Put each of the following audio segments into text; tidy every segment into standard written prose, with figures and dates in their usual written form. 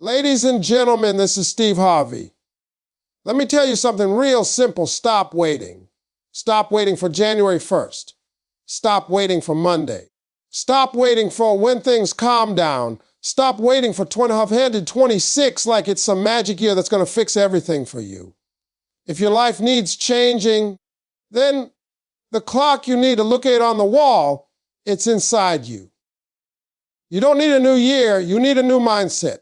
Ladies and gentlemen, this is Steve Harvey. Let me tell you something real simple. Stop waiting. Stop waiting for January 1st. Stop waiting for Monday. Stop waiting for when things calm down. Stop waiting for 2026 like it's some magic year that's going to fix everything for you. If your life needs changing, then the clock you need to look at on the wall, it's inside you. You don't need a new year, you need a new mindset.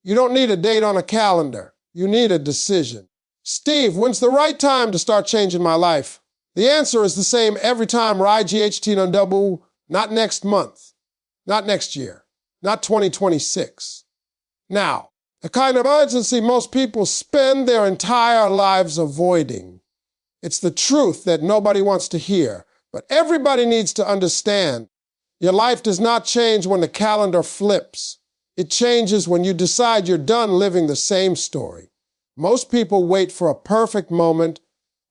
You don't need a date on a calendar. You need a decision. Steve, when's the right time to start changing my life? The answer is the same every time. Not next month, not next year, not 2026. Now, the kind of urgency most people spend their entire lives avoiding. It's the truth that nobody wants to hear, but everybody needs to understand. Your life does not change when the calendar flips. It changes when you decide you're done living the same story. Most people wait for a perfect moment,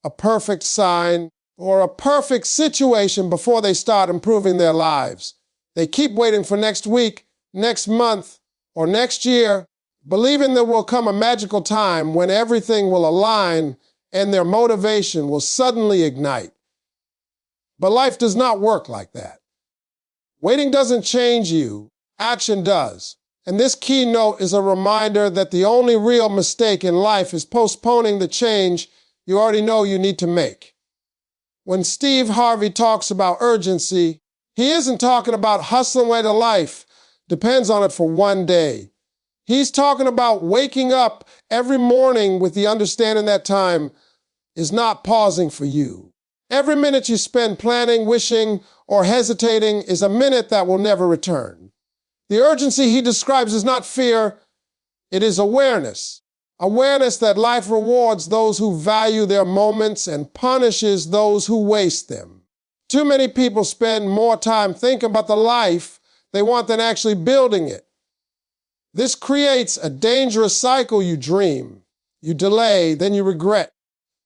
a perfect sign, or a perfect situation before they start improving their lives. They keep waiting for next week, next month, or next year, believing there will come a magical time when everything will align and their motivation will suddenly ignite. But life does not work like that. Waiting doesn't change you, action does. And this keynote is a reminder that the only real mistake in life is postponing the change you already know you need to make. When Steve Harvey talks about urgency, he isn't talking about hustling away to life, depends on it for one day. He's talking about waking up every morning with the understanding that time is not pausing for you. Every minute you spend planning, wishing, or hesitating is a minute that will never return. The urgency he describes is not fear, it is awareness. Awareness that life rewards those who value their moments and punishes those who waste them. Too many people spend more time thinking about the life they want than actually building it. This creates a dangerous cycle. You dream, you delay, then you regret,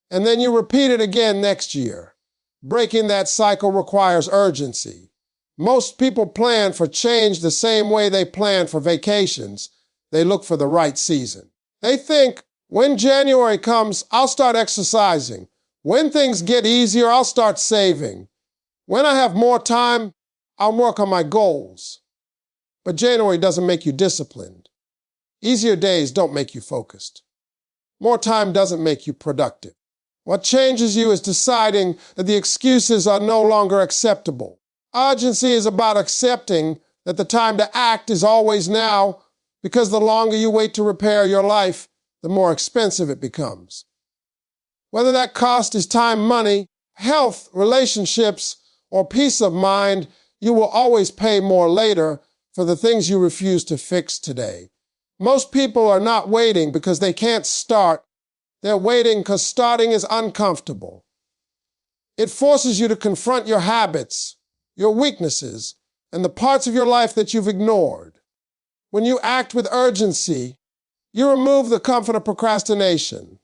and then you repeat it again next year. Breaking that cycle requires urgency. Most people plan for change the same way they plan for vacations. They look for the right season. They think, when January comes, I'll start exercising. When things get easier, I'll start saving. When I have more time, I'll work on my goals. But January doesn't make you disciplined. Easier days don't make you focused. More time doesn't make you productive. What changes you is deciding that the excuses are no longer acceptable. Urgency is about accepting that the time to act is always now, because the longer you wait to repair your life, the more expensive it becomes. Whether that cost is time, money, health, relationships, or peace of mind, you will always pay more later for the things you refuse to fix today. Most people are not waiting because they can't start. They're waiting because starting is uncomfortable. It forces you to confront your habits, your weaknesses, and the parts of your life that you've ignored. When you act with urgency, you remove the comfort of procrastination.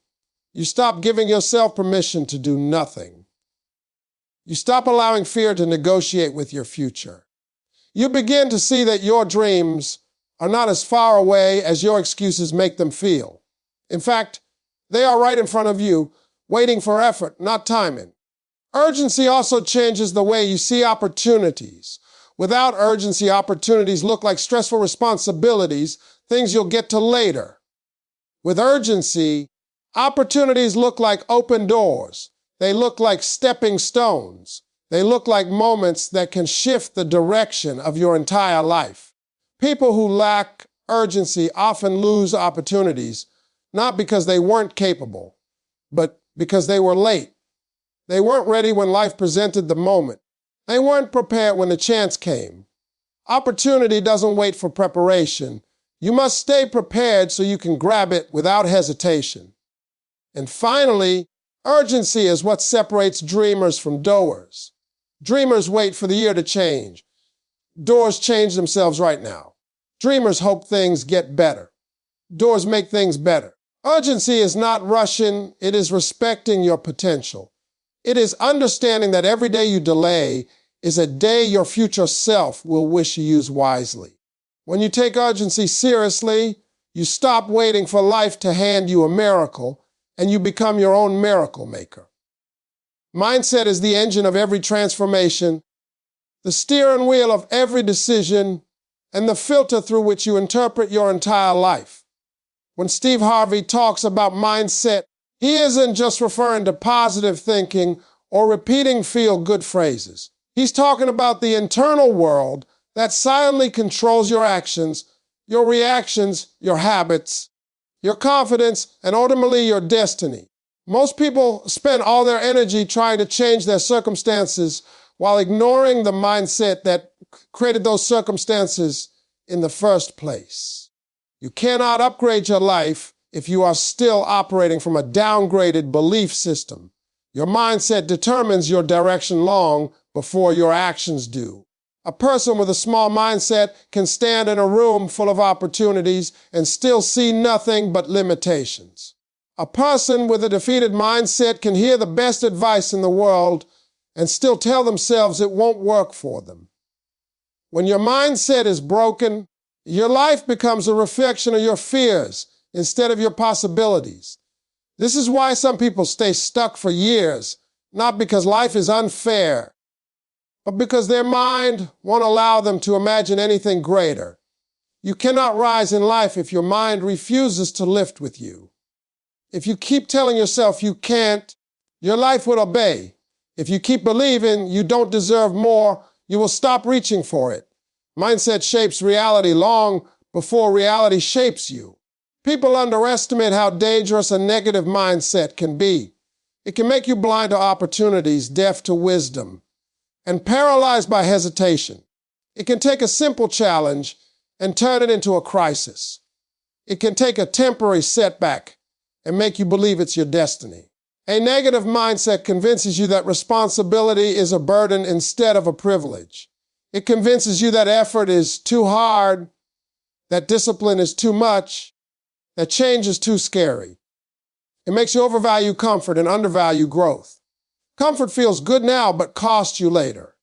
You stop giving yourself permission to do nothing. You stop allowing fear to negotiate with your future. You begin to see that your dreams are not as far away as your excuses make them feel. In fact, they are right in front of you, waiting for effort, not timing. Urgency also changes the way you see opportunities. Without urgency, opportunities look like stressful responsibilities, things you'll get to later. With urgency, opportunities look like open doors. They look like stepping stones. They look like moments that can shift the direction of your entire life. People who lack urgency often lose opportunities, not because they weren't capable, but because they were late. They weren't ready when life presented the moment. They weren't prepared when the chance came. Opportunity doesn't wait for preparation. You must stay prepared so you can grab it without hesitation. And finally, urgency is what separates dreamers from doers. Dreamers wait for the year to change. Doers change themselves right now. Dreamers hope things get better. Doers make things better. Urgency is not rushing, it is respecting your potential. It is understanding that every day you delay is a day your future self will wish you used wisely. When you take urgency seriously, You stop waiting for life to hand you a miracle, and you become your own miracle maker. Mindset is the engine of every transformation, the steering wheel of every decision, and the filter through which you interpret your entire life. When Steve Harvey talks about mindset, he isn't just referring to positive thinking or repeating feel-good phrases. He's talking about the internal world that silently controls your actions, your reactions, your habits, your confidence, and ultimately your destiny. Most people spend all their energy trying to change their circumstances while ignoring the mindset that created those circumstances in the first place. You cannot upgrade your life if you are still operating from a downgraded belief system. Your mindset determines your direction long before your actions do. A person with a small mindset can stand in a room full of opportunities and still see nothing but limitations. A person with a defeated mindset can hear the best advice in the world and still tell themselves it won't work for them. When your mindset is broken, your life becomes a reflection of your fears instead of your possibilities. This is why some people stay stuck for years, not because life is unfair, but because their mind won't allow them to imagine anything greater. You cannot rise in life if your mind refuses to lift with you. If you keep telling yourself you can't, your life will obey. If you keep believing you don't deserve more, you will stop reaching for it. Mindset shapes reality long before reality shapes you. People underestimate how dangerous a negative mindset can be. It can make you blind to opportunities, deaf to wisdom, and paralyzed by hesitation. It can take a simple challenge and turn it into a crisis. It can take a temporary setback and make you believe it's your destiny. A negative mindset convinces you that responsibility is a burden instead of a privilege. It convinces you that effort is too hard, that discipline is too much, that change is too scary. It makes you overvalue comfort and undervalue growth. Comfort feels good now, but costs you later.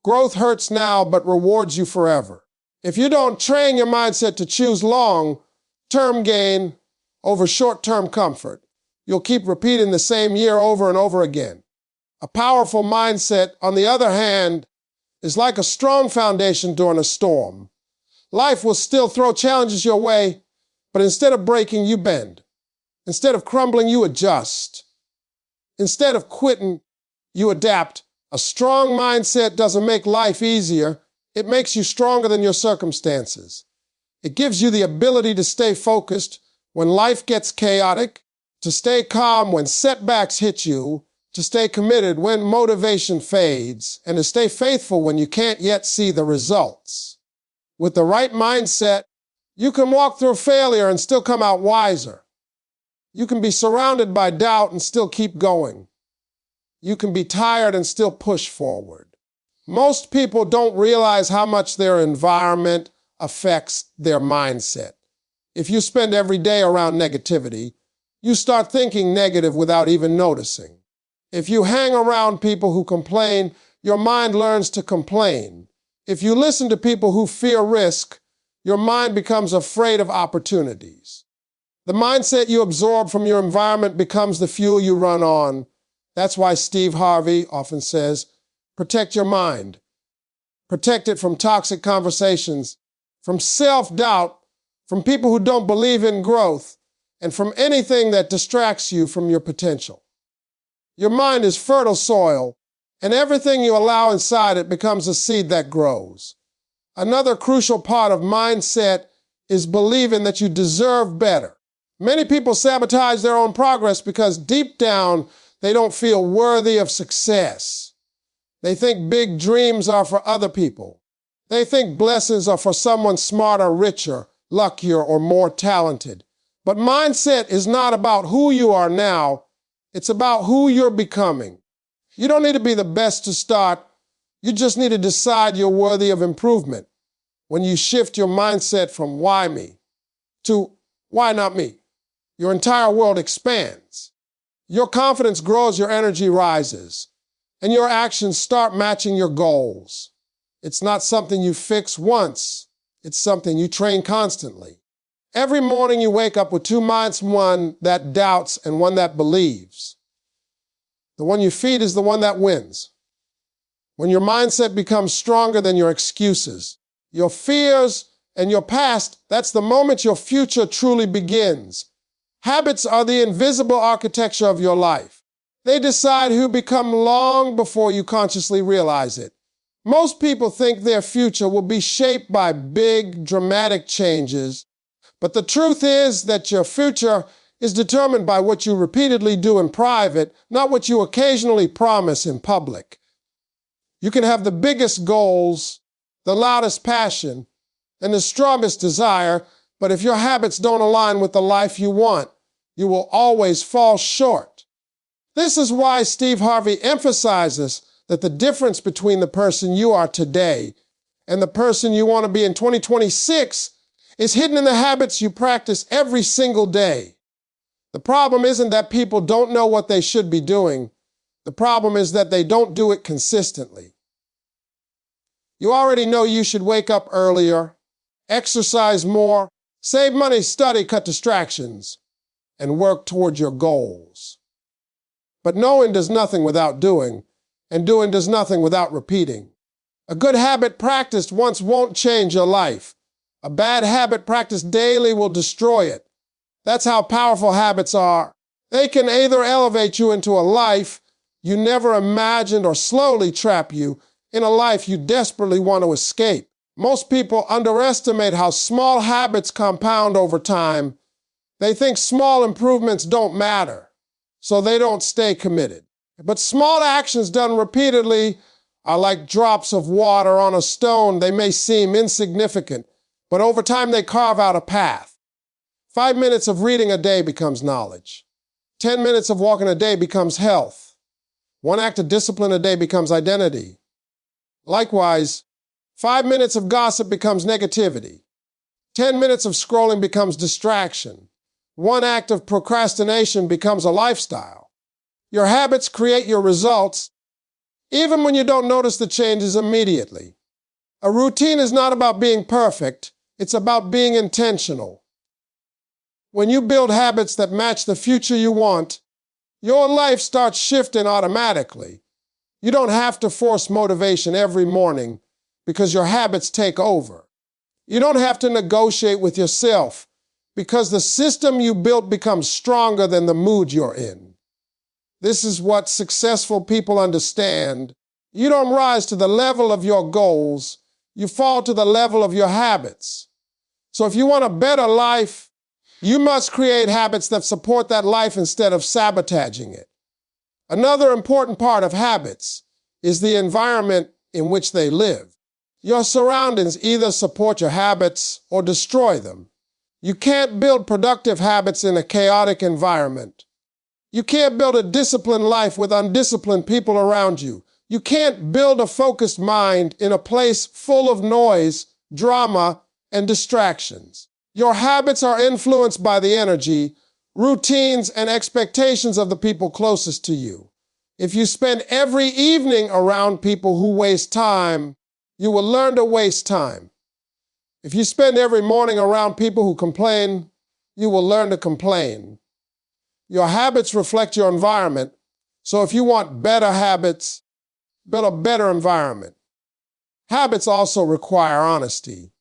Growth hurts now, but rewards you forever. If you don't train your mindset to choose long-term gain over short-term comfort, you'll keep repeating the same year over and over again. A powerful mindset, on the other hand, is like a strong foundation during a storm. Life will still throw challenges your way, but instead of breaking, you bend. Instead of crumbling, you adjust. Instead of quitting, you adapt. A strong mindset doesn't make life easier. It makes you stronger than your circumstances. It gives you the ability to stay focused when life gets chaotic, to stay calm when setbacks hit you, to stay committed when motivation fades, and to stay faithful when you can't yet see the results. With the right mindset, you can walk through failure and still come out wiser. You can be surrounded by doubt and still keep going. You can be tired and still push forward. Most people don't realize how much their environment affects their mindset. If you spend every day around negativity, you start thinking negative without even noticing. If you hang around people who complain, your mind learns to complain. If you listen to people who fear risk, your mind becomes afraid of opportunities. The mindset you absorb from your environment becomes the fuel you run on. That's why Steve Harvey often says, protect your mind. Protect it from toxic conversations, from self-doubt, from people who don't believe in growth, and from anything that distracts you from your potential. Your mind is fertile soil, and everything you allow inside it becomes a seed that grows. Another crucial part of mindset is believing that you deserve better. Many people sabotage their own progress because deep down, they don't feel worthy of success. They think big dreams are for other people. They think blessings are for someone smarter, richer, luckier, or more talented. But mindset is not about who you are now. It's about who you're becoming. You don't need to be the best to start. You just need to decide you're worthy of improvement. When you shift your mindset from why me to why not me, your entire world expands. Your confidence grows, your energy rises, and your actions start matching your goals. It's not something you fix once. It's something you train constantly. Every morning you wake up with two minds, one that doubts and one that believes. The one you feed is the one that wins. When your mindset becomes stronger than your excuses, your fears, and your past, that's the moment your future truly begins. Habits are the invisible architecture of your life. They decide who you become long before you consciously realize it. Most people think their future will be shaped by big, dramatic changes, but the truth is that your future is determined by what you repeatedly do in private, not what you occasionally promise in public. You can have the biggest goals, the loudest passion, and the strongest desire, but if your habits don't align with the life you want, you will always fall short. This is why Steve Harvey emphasizes that the difference between the person you are today and the person you want to be in 2026 is hidden in the habits you practice every single day. The problem isn't that people don't know what they should be doing. The problem is that they don't do it consistently. You already know you should wake up earlier, exercise more, save money, study, cut distractions, and work toward your goals. But knowing does nothing without doing, and doing does nothing without repeating. A good habit practiced once won't change your life. A bad habit practiced daily will destroy it. That's how powerful habits are. They can either elevate you into a life you never imagined or slowly trap you in a life you desperately want to escape. Most people underestimate how small habits compound over time. They think small improvements don't matter, so they don't stay committed. But small actions done repeatedly are like drops of water on a stone. They may seem insignificant, but over time they carve out a path. 5 minutes of reading a day becomes knowledge. 10 minutes of walking a day becomes health. 1 act of discipline a day becomes identity. Likewise, 5 minutes of gossip becomes negativity. 10 minutes of scrolling becomes distraction. 1 act of procrastination becomes a lifestyle. Your habits create your results, even when you don't notice the changes immediately. A routine is not about being perfect, it's about being intentional. When you build habits that match the future you want, your life starts shifting automatically. You don't have to force motivation every morning because your habits take over. You don't have to negotiate with yourself because the system you built becomes stronger than the mood you're in. This is what successful people understand. You don't rise to the level of your goals, you fall to the level of your habits. So if you want a better life, you must create habits that support that life instead of sabotaging it. Another important part of habits is the environment in which they live. Your surroundings either support your habits or destroy them. You can't build productive habits in a chaotic environment. You can't build a disciplined life with undisciplined people around you. You can't build a focused mind in a place full of noise, drama, and distractions. Your habits are influenced by the energy, routines, and expectations of the people closest to you. If you spend every evening around people who waste time, you will learn to waste time. If you spend every morning around people who complain, you will learn to complain. Your habits reflect your environment, so if you want better habits, build a better environment. Habits also require honesty.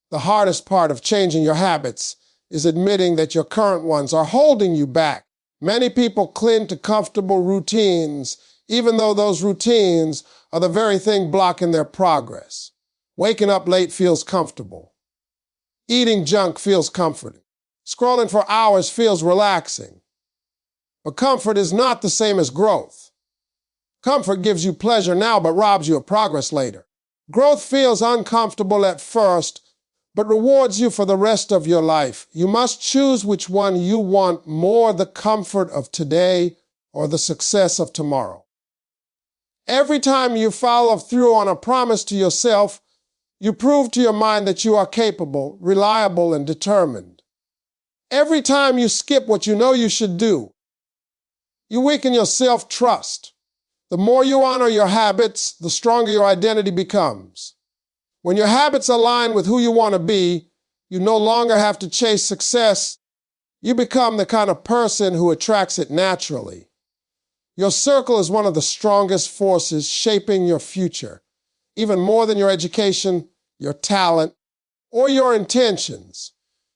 The hardest part of changing your habits is admitting that your current ones are holding you back. Many people cling to comfortable routines, even though those routines are the very thing blocking their progress. Waking up late feels comfortable. Eating junk feels comforting. Scrolling for hours feels relaxing. But comfort is not the same as growth. Comfort gives you pleasure now but robs you of progress later. Growth feels uncomfortable at first, but rewards you for the rest of your life. You must choose which one you want more, the comfort of today or the success of tomorrow. Every time you follow through on a promise to yourself, you prove to your mind that you are capable, reliable, and determined. Every time you skip what you know you should do, you weaken your self-trust. The more you honor your habits, the stronger your identity becomes. When your habits align with who you want to be, You no longer have to chase success. You become the kind of person who attracts it naturally. Your circle is one of the strongest forces shaping your future, even more than your education, your talent, or your intentions.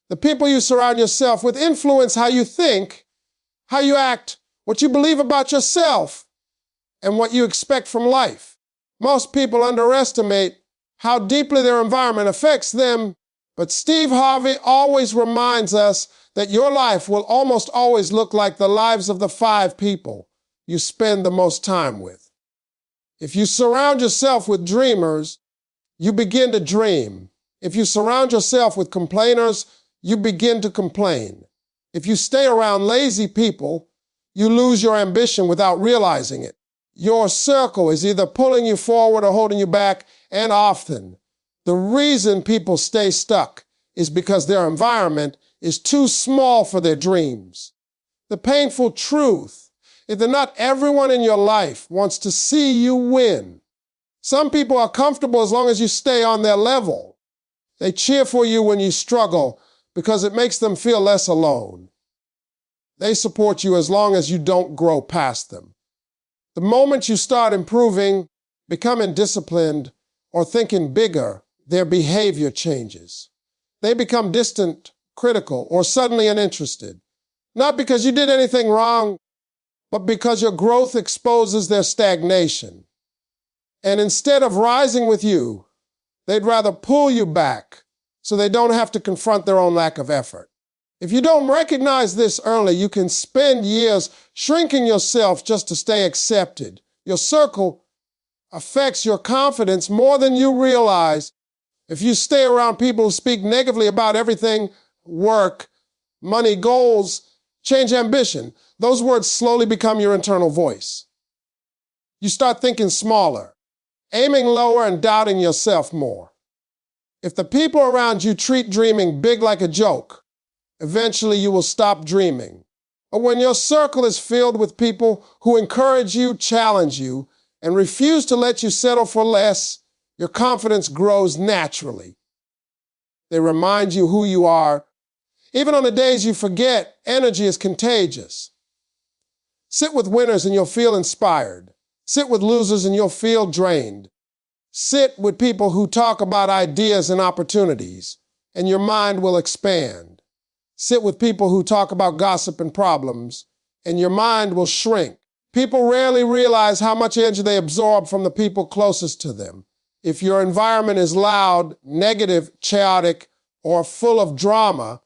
The people you surround yourself with influence how you think, how you act, what you believe about yourself, and what you expect from life. Most people underestimate how deeply their environment affects them, but Steve Harvey always reminds us that your life will almost always look like the lives of the 5 people you spend the most time with. If you surround yourself with dreamers, you begin to dream. If you surround yourself with complainers, you begin to complain. If you stay around lazy people, you lose your ambition without realizing it. Your circle is either pulling you forward or holding you back, and often the reason people stay stuck is because their environment is too small for their dreams. The painful truth is that not everyone in your life wants to see you win. Some people are comfortable as long as you stay on their level. They cheer for you when you struggle because it makes them feel less alone. They support you as long as you don't grow past them. The moment you start improving, becoming disciplined, or thinking bigger, their behavior changes. They become distant, critical, or suddenly uninterested. Not because you did anything wrong, but because your growth exposes their stagnation. And instead of rising with you, they'd rather pull you back so they don't have to confront their own lack of effort. If you don't recognize this early, you can spend years shrinking yourself just to stay accepted. Your circle affects your confidence more than you realize. If you stay around people who speak negatively about everything, work, money, goals, change, ambition, those words slowly become your internal voice. You start thinking smaller, aiming lower, and doubting yourself more. If the people around you treat dreaming big like a joke, eventually you will stop dreaming. But when your circle is filled with people who encourage you, challenge you, and refuse to let you settle for less, your confidence grows naturally. They remind you who you are. Even on the days you forget, energy is contagious. Sit with winners and you'll feel inspired. Sit with losers and you'll feel drained. Sit with people who talk about ideas and opportunities, and your mind will expand. Sit with people who talk about gossip and problems, and your mind will shrink. People rarely realize how much energy they absorb from the people closest to them. If your environment is loud, negative, chaotic, or full of drama,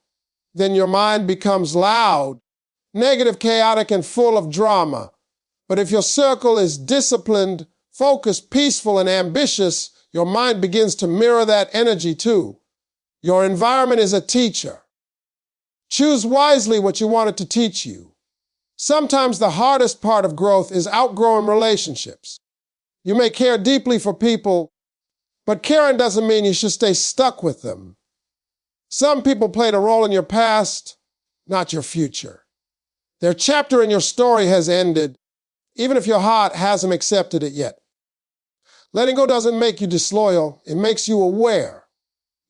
then your mind becomes loud, negative, chaotic, and full of drama. But if your circle is disciplined, focused, peaceful, and ambitious, your mind begins to mirror that energy too. Your environment is a teacher. Choose wisely what you want it to teach you. Sometimes the hardest part of growth is outgrowing relationships. You may care deeply for people, but caring doesn't mean you should stay stuck with them. Some people played a role in your past, not your future. Their chapter in your story has ended, even if your heart hasn't accepted it yet. Letting go doesn't make you disloyal, it makes you aware.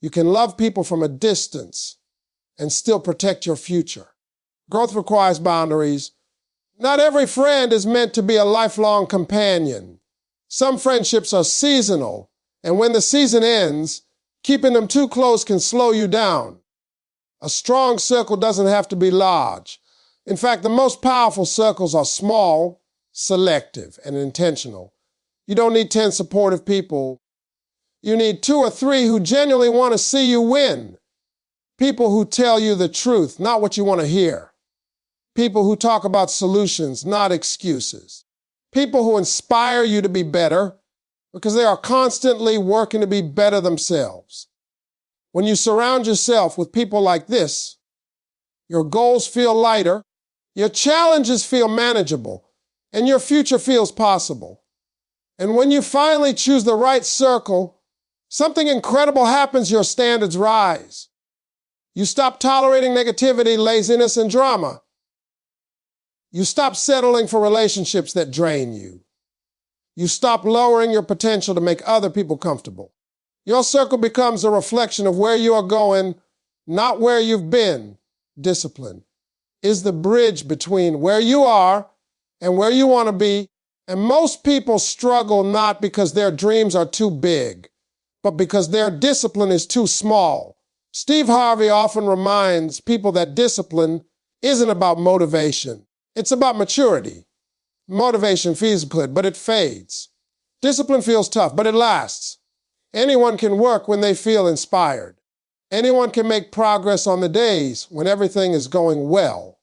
You can love people from a distance and still protect your future. Growth requires boundaries. Not every friend is meant to be a lifelong companion. Some friendships are seasonal, and when the season ends, keeping them too close can slow you down. A strong circle doesn't have to be large. In fact, the most powerful circles are small, selective, and intentional. You don't need 10 supportive people. You need 2 or 3 who genuinely want to see you win. People who tell you the truth, not what you want to hear. People who talk about solutions, not excuses. People who inspire you to be better because they are constantly working to be better themselves. When you surround yourself with people like this, your goals feel lighter, your challenges feel manageable, and your future feels possible. And when you finally choose the right circle, something incredible happens, your standards rise. You stop tolerating negativity, laziness, and drama. You stop settling for relationships that drain you. You stop lowering your potential to make other people comfortable. Your circle becomes a reflection of where you are going, not where you've been. Discipline is the bridge between where you are and where you want to be. And most people struggle not because their dreams are too big, but because their discipline is too small. Steve Harvey often reminds people that discipline isn't about motivation. It's about maturity. Motivation feels good, but it fades. Discipline feels tough, but it lasts. Anyone can work when they feel inspired. Anyone can make progress on the days when everything is going well.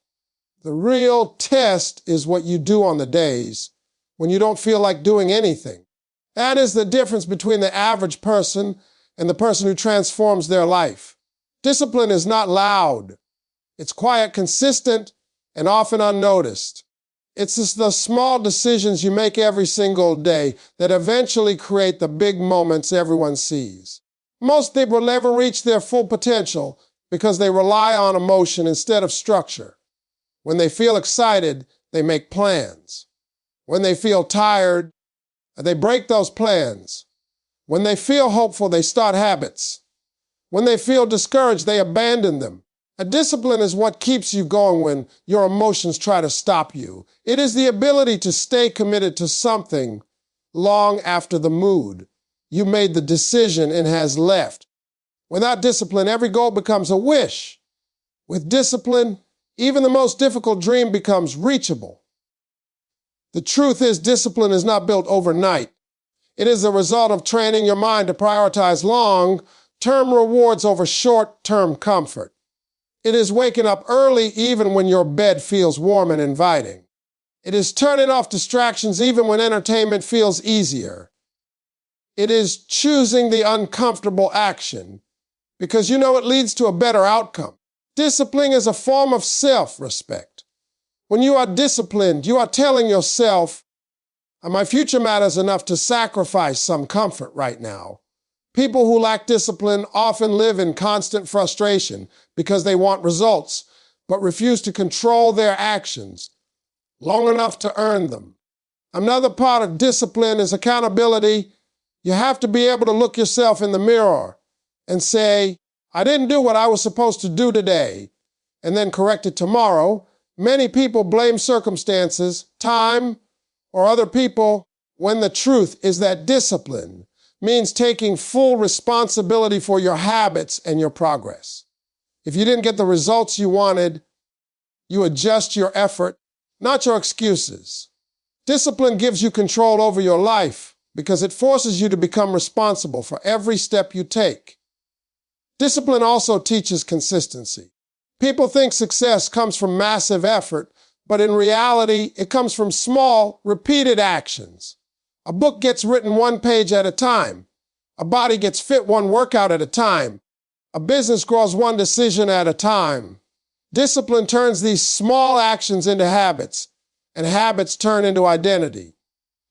The real test is what you do on the days when you don't feel like doing anything. That is the difference between the average person and the person who transforms their life. Discipline is not loud. It's quiet, consistent, and often unnoticed. It's just the small decisions you make every single day that eventually create the big moments everyone sees. Most people never reach their full potential because they rely on emotion instead of structure. When they feel excited, they make plans. When they feel tired, they break those plans. When they feel hopeful, they start habits. When they feel discouraged, they abandon them. A discipline is what keeps you going when your emotions try to stop you. It is the ability to stay committed to something long after the mood you made the decision and has left. Without discipline, every goal becomes a wish. With discipline, even the most difficult dream becomes reachable. The truth is, discipline is not built overnight. It is the result of training your mind to prioritize long-term rewards over short-term comfort. It is waking up early even when your bed feels warm and inviting. It is turning off distractions even when entertainment feels easier. It is choosing the uncomfortable action because you know it leads to a better outcome. Discipline is a form of self-respect. When you are disciplined, you are telling yourself, my future matters enough to sacrifice some comfort right now. People who lack discipline often live in constant frustration because they want results, but refuse to control their actions long enough to earn them. Another part of discipline is accountability. You have to be able to look yourself in the mirror and say, I didn't do what I was supposed to do today, and then correct it tomorrow. Many people blame circumstances, time, or other people when the truth is that discipline means taking full responsibility for your habits and your progress. If you didn't get the results you wanted, you adjust your effort, not your excuses. Discipline gives you control over your life because it forces you to become responsible for every step you take. Discipline also teaches consistency. People think success comes from massive effort, but in reality, it comes from small, repeated actions. A book gets written one page at a time. A body gets fit one workout at a time. A business grows one decision at a time. Discipline turns these small actions into habits, and habits turn into identity.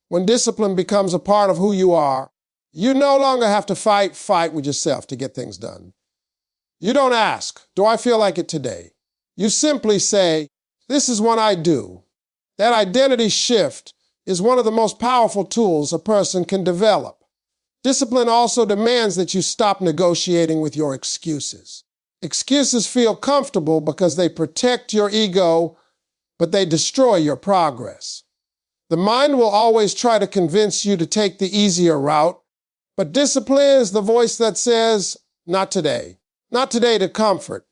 When discipline becomes a part of who you are, you no longer have to fight with yourself to get things done. You don't ask, do I feel like it today? You simply say, this is what I do. That identity shift is one of the most powerful tools a person can develop. Discipline also demands that you stop negotiating with your excuses. Excuses feel comfortable because they protect your ego, but they destroy your progress. The mind will always try to convince you to take the easier route, but discipline is the voice that says, not today. Not today to comfort.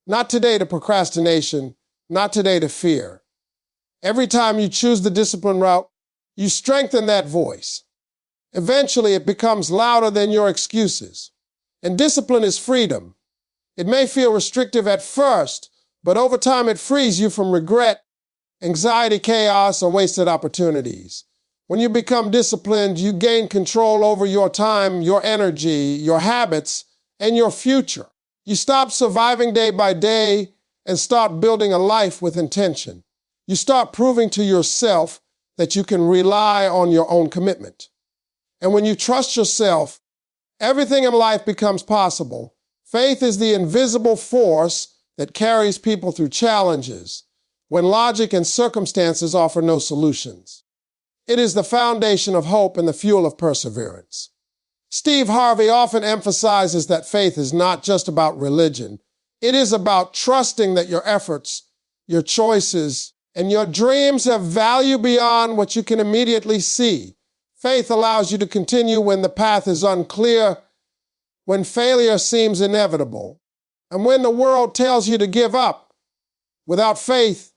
Not today to procrastination. Not today to fear. Every time you choose the discipline route, you strengthen that voice. Eventually, it becomes louder than your excuses. And discipline is freedom. It may feel restrictive at first, but over time it frees you from regret, anxiety, chaos, or wasted opportunities. When you become disciplined, you gain control over your time, your energy, your habits, and your future. You stop surviving day by day and start building a life with intention. You start proving to yourself that you can rely on your own commitment. And when you trust yourself, everything in life becomes possible. Faith is the invisible force that carries people through challenges when logic and circumstances offer no solutions. It is the foundation of hope and the fuel of perseverance. Steve Harvey often emphasizes that faith is not just about religion. It is about trusting that your efforts, your choices, and your dreams have value beyond what you can immediately see. Faith allows you to continue when the path is unclear, when failure seems inevitable, and when the world tells you to give up. Without faith,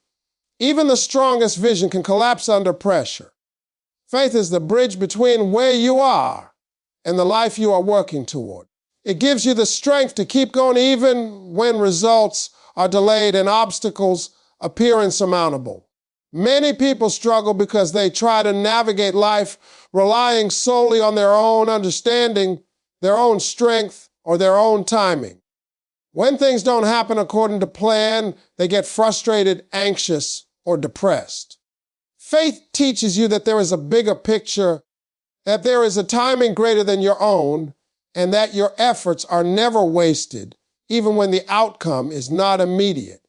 even the strongest vision can collapse under pressure. Faith is the bridge between where you are and the life you are working toward. It gives you the strength to keep going even when results are delayed and obstacles appear insurmountable. Many people struggle because they try to navigate life relying solely on their own understanding, their own strength, or their own timing. When things don't happen according to plan, they get frustrated, anxious, or depressed. Faith teaches you that there is a bigger picture, that there is a timing greater than your own, and that your efforts are never wasted, even when the outcome is not immediate.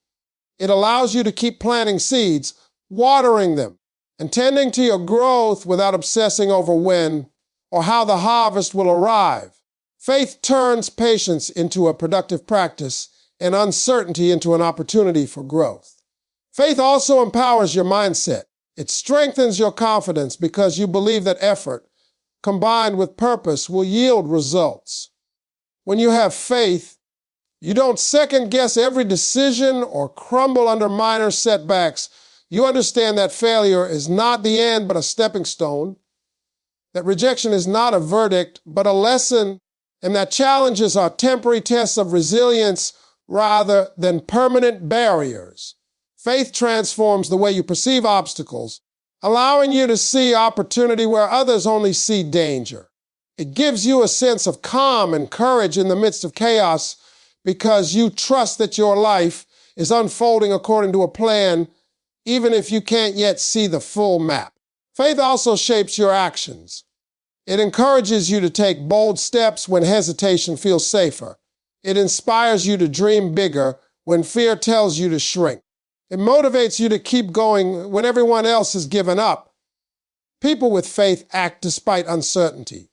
It allows you to keep planting seeds, watering them, and tending to your growth without obsessing over when or how the harvest will arrive. Faith turns patience into a productive practice and uncertainty into an opportunity for growth. Faith also empowers your mindset. It strengthens your confidence because you believe that effort, combined with purpose, will yield results. When you have faith, you don't second-guess every decision or crumble under minor setbacks. You understand that failure is not the end but a stepping stone, that rejection is not a verdict but a lesson, and that challenges are temporary tests of resilience rather than permanent barriers. Faith transforms the way you perceive obstacles, allowing you to see opportunity where others only see danger. It gives you a sense of calm and courage in the midst of chaos because you trust that your life is unfolding according to a plan, even if you can't yet see the full map. Faith also shapes your actions. It encourages you to take bold steps when hesitation feels safer. It inspires you to dream bigger when fear tells you to shrink. It motivates you to keep going when everyone else has given up. People with faith act despite uncertainty.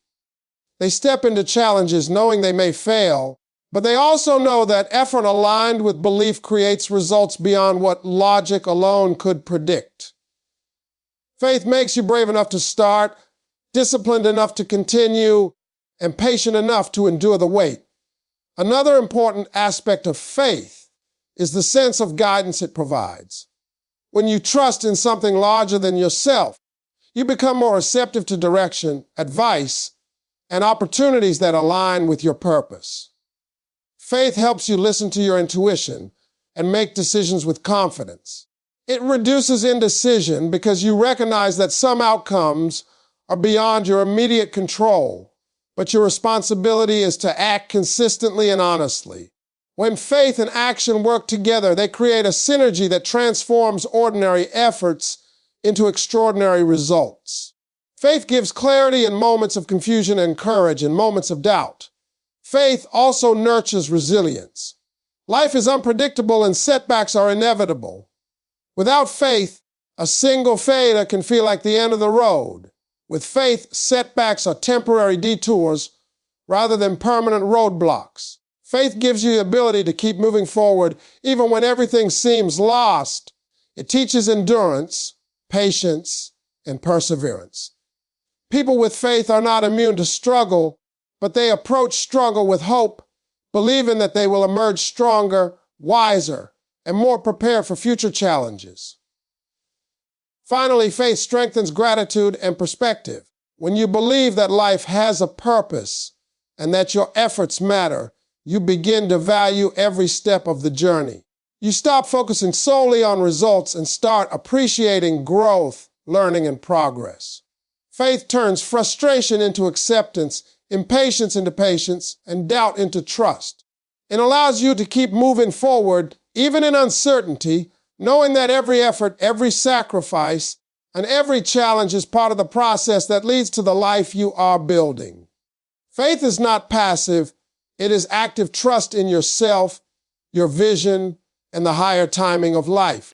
They step into challenges knowing they may fail, but they also know that effort aligned with belief creates results beyond what logic alone could predict. Faith makes you brave enough to start, disciplined enough to continue, and patient enough to endure the wait. Another important aspect of faith is the sense of guidance it provides. When you trust in something larger than yourself, you become more receptive to direction, advice, and opportunities that align with your purpose. Faith helps you listen to your intuition and make decisions with confidence. It reduces indecision because you recognize that some outcomes are beyond your immediate control, but your responsibility is to act consistently and honestly. When faith and action work together, they create a synergy that transforms ordinary efforts into extraordinary results. Faith gives clarity in moments of confusion and courage in moments of doubt. Faith also nurtures resilience. Life is unpredictable and setbacks are inevitable. Without faith, a single failure can feel like the end of the road. With faith, setbacks are temporary detours rather than permanent roadblocks. Faith gives you the ability to keep moving forward even when everything seems lost. It teaches endurance, patience, and perseverance. People with faith are not immune to struggle, but they approach struggle with hope, believing that they will emerge stronger, wiser, and more prepared for future challenges. Finally, faith strengthens gratitude and perspective. When you believe that life has a purpose and that your efforts matter, you begin to value every step of the journey. You stop focusing solely on results and start appreciating growth, learning, and progress. Faith turns frustration into acceptance, impatience into patience, and doubt into trust. It allows you to keep moving forward, even in uncertainty, knowing that every effort, every sacrifice, and every challenge is part of the process that leads to the life you are building. Faith is not passive. It is active trust in yourself, your vision, and the higher timing of life.